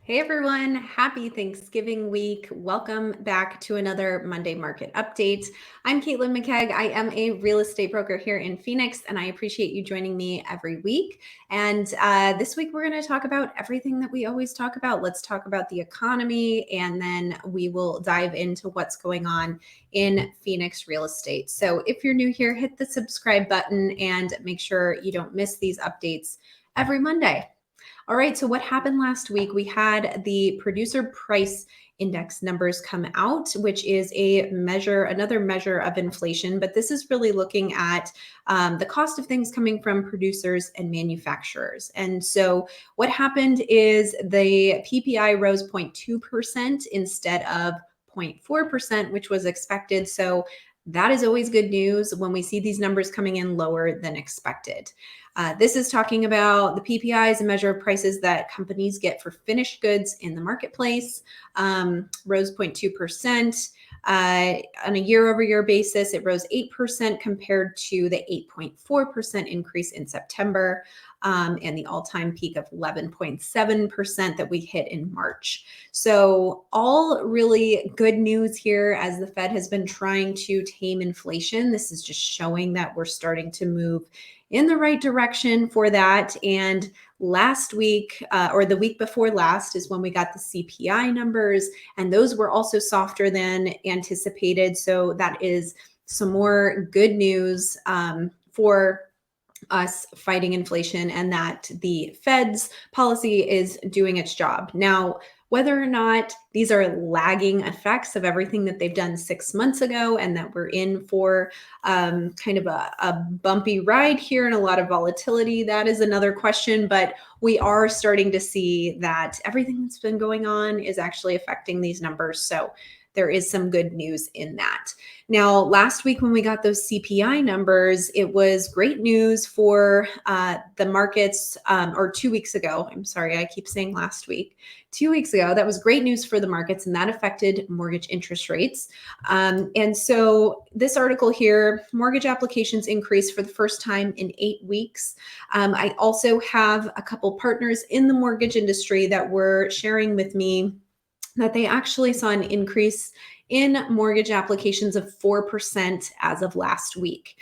Hey everyone, happy Thanksgiving week. Welcome back to another Monday Market Update. I'm Caitlin McKeag. I am a real estate broker here in Phoenix, and I appreciate you joining me every week. And this week, we're going to talk about everything that we always talk about. Let's talk about the economy, and then we will dive into what's going on in Phoenix real estate. So if you're new here, hit the subscribe button and make sure you don't miss these updates every Monday. All right, so what happened last week? We had the producer price index numbers come out, which is another measure of inflation, but this is really looking at the cost of things coming from producers and manufacturers. And so what happened is the PPI rose 0.2% instead of 0.4%, which was expected. So that is always good news when we see these numbers coming in lower than expected. This is talking about the PPI is a measure of prices that companies get for finished goods in the marketplace, rose 0.2%. On a year-over-year basis, it rose 8% compared to the 8.4% increase in September and the all-time peak of 11.7% that we hit in March. So all really good news here as the Fed has been trying to tame inflation. This is just showing that we're starting to move in the right direction for that. And last week or the week before last is when we got the CPI numbers, and those were also softer than anticipated. So that is some more good news for us fighting inflation, and that the Fed's policy is doing its job. Now, whether or not these are lagging effects of everything that they've done 6 months ago and that we're in for kind of a bumpy ride here and a lot of volatility, that is another question. But we are starting to see that everything that's been going on is actually affecting these numbers. So there is some good news in that. Now, last week when we got those CPI numbers, it was great news for the markets, or 2 weeks ago. I'm sorry, I keep saying last week. 2 weeks ago, that was great news for the markets, and that affected mortgage interest rates. And so this article here, mortgage applications increased for the first time in 8 weeks. I also have a couple partners in the mortgage industry that were sharing with me that they actually saw an increase in mortgage applications of 4% as of last week.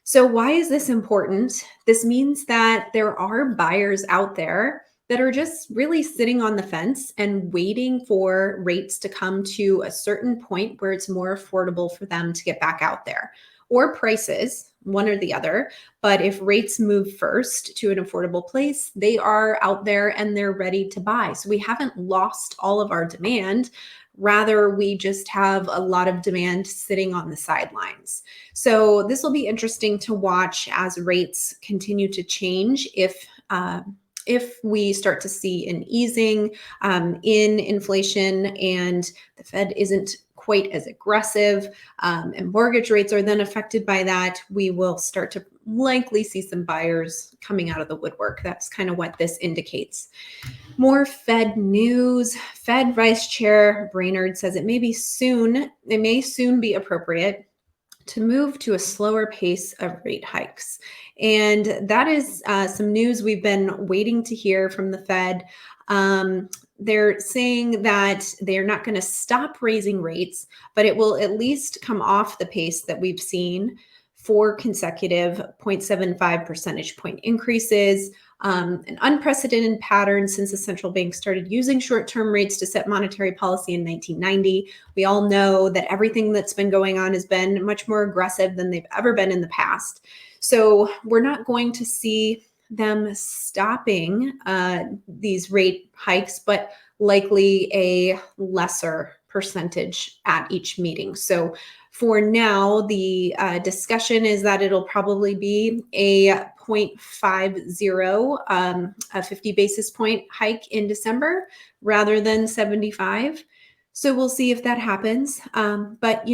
So why is this important? This means that there are buyers out there that are just really sitting on the fence and waiting for rates to come to a certain point where it's more affordable for them to get back out there, or prices, one or the other. But if rates move first to an affordable place, they are out there and they're ready to buy. So we haven't lost all of our demand. Rather, we just have a lot of demand sitting on the sidelines. So this will be interesting to watch as rates continue to change. If we start to see an easing in inflation and the Fed isn't quite as aggressive, and mortgage rates are then affected by that, we will start to likely see some buyers coming out of the woodwork. That's kind of what this indicates. More Fed news. Fed Vice Chair Brainerd says it may soon be appropriate to move to a slower pace of rate hikes. And that is some news we've been waiting to hear from the Fed. They're saying that they're not going to stop raising rates, but it will at least come off the pace that we've seen, 4 consecutive 0.75 percentage point increases, an unprecedented pattern since the central bank started using short-term rates to set monetary policy in 1990. We all know that everything that's been going on has been much more aggressive than they've ever been in the past. So we're not going to see them stopping these rate hikes, but likely a lesser percentage at each meeting. So for now, the discussion is that it'll probably be a 0.50, a 50 basis point hike in December rather than 75. So we'll see if that happens. But,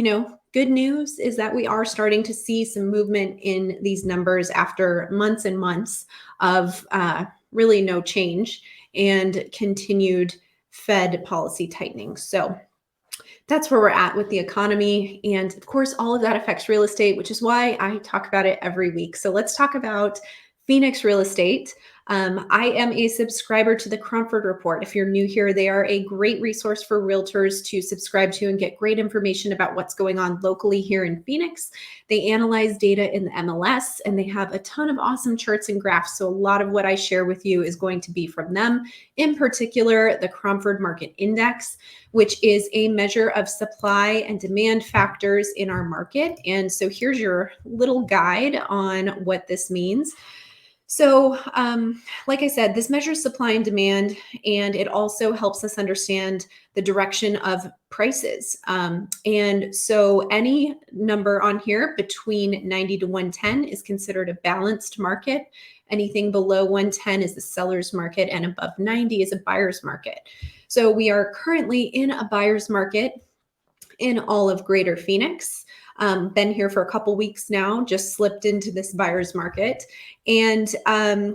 good news is that we are starting to see some movement in these numbers after months and months of really no change and continued Fed policy tightening. So that's where we're at with the economy. And of course, all of that affects real estate, which is why I talk about it every week. So let's talk about Phoenix real estate. I am a subscriber to the Cromford report. If you're new here, they are a great resource for realtors to subscribe to and get great information about what's going on locally here in Phoenix. They analyze data in the MLS and they have a ton of awesome charts and graphs. So a lot of what I share with you is going to be from them, in particular, the Cromford Market Index, which is a measure of supply and demand factors in our market. And so here's your little guide on what this means. So, like I said, this measures supply and demand, and it also helps us understand the direction of prices. And so any number on here between 90 to 110 is considered a balanced market. Anything below 110 is the seller's market, and above 90 is a buyer's market. So we are currently in a buyer's market in all of Greater Phoenix. Been here for a couple weeks now, just slipped into this buyer's market. And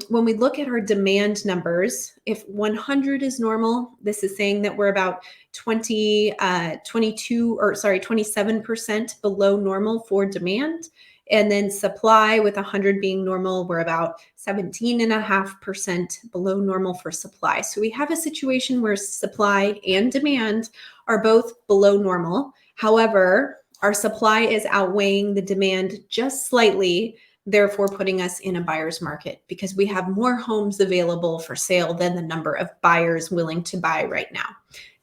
when we look at our demand numbers, if 100 is normal, this is saying that we're about 27% below normal for demand. And then supply, with 100 being normal, we're about 17.5% below normal for supply. So we have a situation where supply and demand are both below normal. However, our supply is outweighing the demand just slightly, therefore putting us in a buyer's market because we have more homes available for sale than the number of buyers willing to buy right now,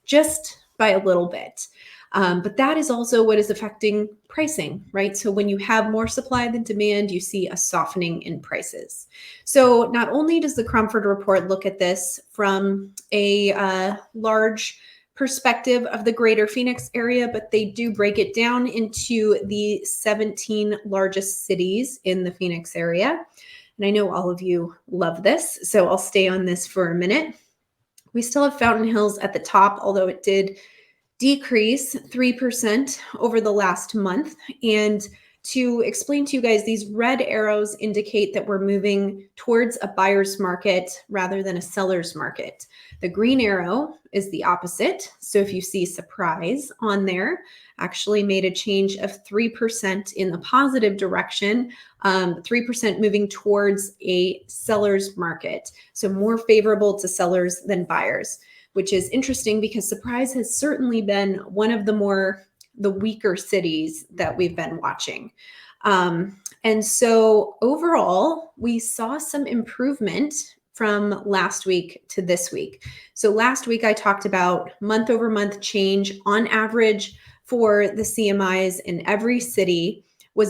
just by a little bit. But that is also what is affecting pricing, right? So when you have more supply than demand, you see a softening in prices. So not only does the Cromford report look at this from a large perspective of the Greater Phoenix area, but they do break it down into the 17 largest cities in the Phoenix area. And I know all of you love this, so I'll stay on this for a minute. We still have Fountain Hills at the top, although it did decrease 3% over the last month. And to explain to you guys, these red arrows indicate that we're moving towards a buyer's market rather than a seller's market. The green arrow is the opposite. So if you see surprise on there, actually made a change of 3% in the positive direction, 3% moving towards a seller's market. So more favorable to sellers than buyers, which is interesting because Surprise has certainly been one of the weaker cities that we've been watching. And so overall, we saw some improvement from last week to this week. So last week I talked about month over month change on average for the CMIs in every city was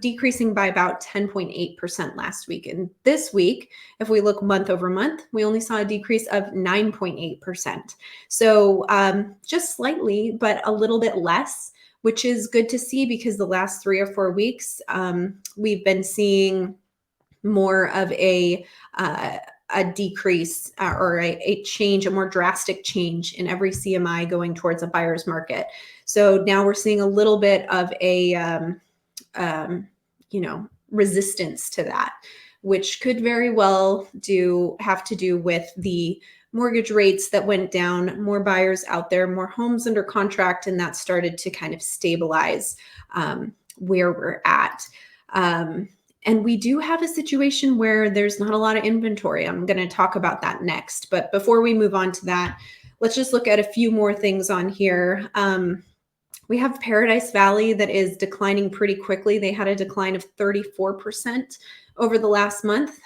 decreasing by about 10.8% last week. And this week, if we look month over month, we only saw a decrease of 9.8%. So just slightly, but a little bit less, which is good to see because the last 3 or 4 weeks, we've been seeing more of a decrease or a change, a more drastic change in every CMI going towards a buyer's market. So now we're seeing a little bit of a resistance to that, which could very well have to do with the mortgage rates that went down, more buyers out there, more homes under contract, and that started to kind of stabilize where we're at. And we do have a situation where there's not a lot of inventory. I'm going to talk about that next. But before we move on to that, let's just look at a few more things on here. We have Paradise Valley that is declining pretty quickly. They had a decline of 34% over the last month.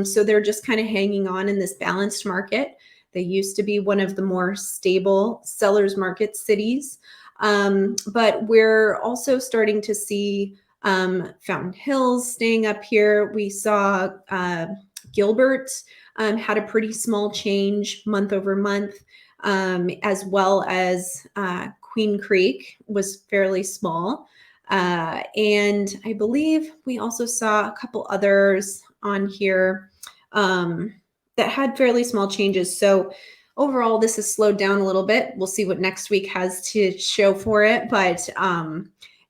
So they're just kind of hanging on in this balanced market. They used to be one of the more stable sellers market cities. But we're also starting to see Fountain Hills staying up here. We saw Gilbert had a pretty small change month over month, as well as Queen Creek was fairly small. And I believe we also saw a couple others on here that had fairly small changes. So overall, this has slowed down a little bit. We'll see what next week has to show for it. But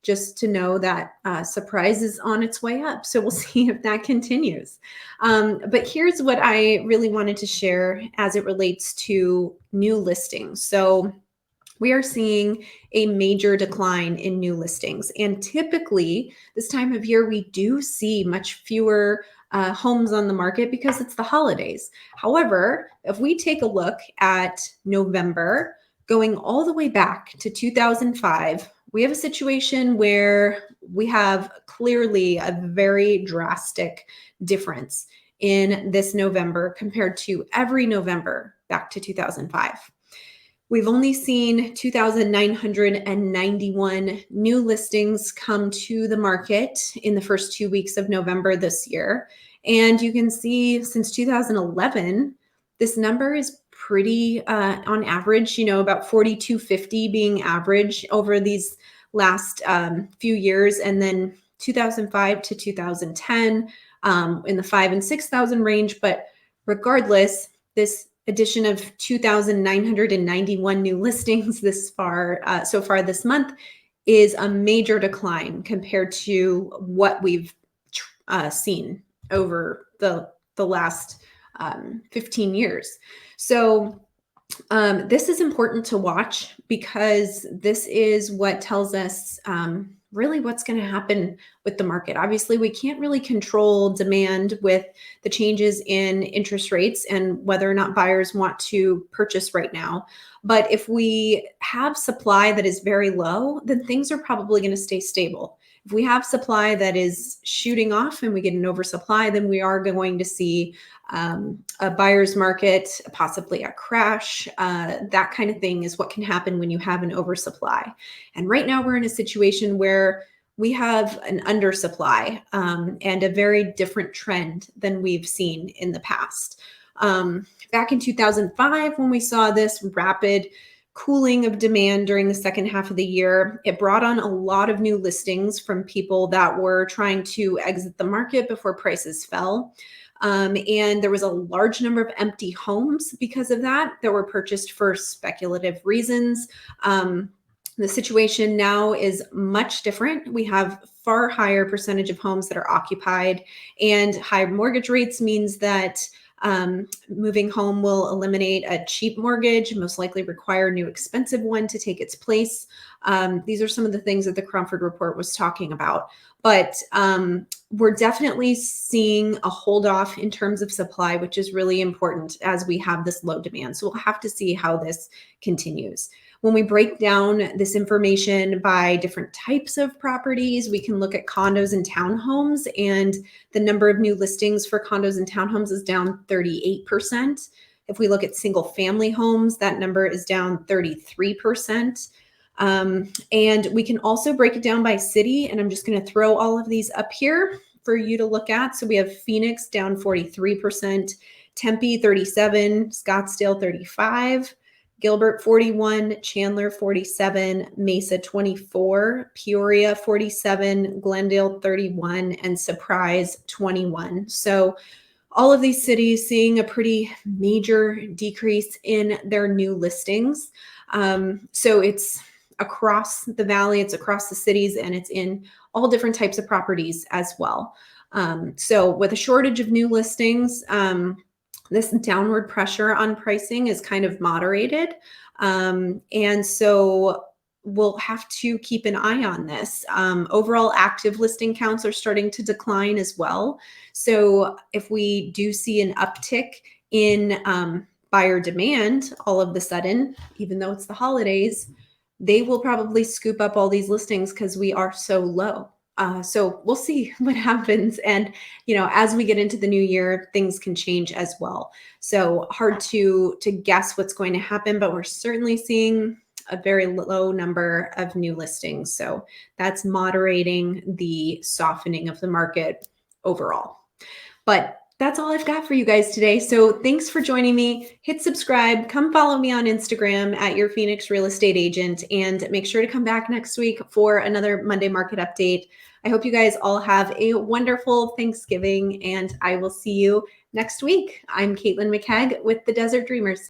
just to know that Surprise is on its way up. So we'll see if that continues. But here's what I really wanted to share as it relates to new listings. So we are seeing a major decline in new listings. And typically this time of year, we do see much fewer homes on the market because it's the holidays. However, if we take a look at November, going all the way back to 2005, we have a situation where we have clearly a very drastic difference in this November compared to every November back to 2005. We've only seen 2,991 new listings come to the market in the first 2 weeks of November this year. And you can see since 2011, this number is pretty on average, about 4,250 being average over these last few years. And then 2005 to 2010 in the 5,000 and 6,000 range. But regardless, this addition of 2,991 new listings so far this month is a major decline compared to what we've seen over the last 15 years. So this is important to watch because this is what tells us really what's going to happen with the market. Obviously, we can't really control demand with the changes in interest rates and whether or not buyers want to purchase right now. But if we have supply that is very low, then things are probably going to stay stable. If we have supply that is shooting off and we get an oversupply, then we are going to see a buyer's market, possibly a crash. That kind of thing is what can happen when you have an oversupply. And right now we're in a situation where we have an undersupply and a very different trend than we've seen in the past. Back in 2005, when we saw this rapid cooling of demand during the second half of the year, it brought on a lot of new listings from people that were trying to exit the market before prices fell. And there was a large number of empty homes because of that were purchased for speculative reasons. The situation now is much different. We have far higher percentage of homes that are occupied, and high mortgage rates means that moving home will eliminate a cheap mortgage, most likely require a new expensive one to take its place. These are some of the things that the Cromford report was talking about. But we're definitely seeing a hold off in terms of supply, which is really important as we have this low demand. So we'll have to see how this continues. When we break down this information by different types of properties, we can look at condos and townhomes, and the number of new listings for condos and townhomes is down 38%. If we look at single family homes, that number is down 33%. And we can also break it down by city, and I'm just going to throw all of these up here for you to look at. So we have Phoenix down 43%, Tempe 37, Scottsdale 35, Gilbert 41, Chandler 47, Mesa 24, Peoria 47, Glendale 31, and Surprise 21. So all of these cities seeing a pretty major decrease in their new listings. So it's across the valley, it's across the cities, and it's in all different types of properties as well. So with a shortage of new listings, this downward pressure on pricing is kind of moderated. And so we'll have to keep an eye on this. Overall active listing counts are starting to decline as well. So if we do see an uptick in buyer demand all of a sudden, even though it's the holidays, they will probably scoop up all these listings because we are so low. So we'll see what happens. And, as we get into the new year, things can change as well. So hard to guess what's going to happen, but we're certainly seeing a very low number of new listings. So that's moderating the softening of the market overall. But that's all I've got for you guys today. So thanks for joining me. Hit subscribe. Come follow me on Instagram at Your Phoenix Real Estate Agent, and make sure to come back next week for another Monday market update. I hope you guys all have a wonderful Thanksgiving, and I will see you next week. I'm Caitlin McKegg with the Desert Dreamers.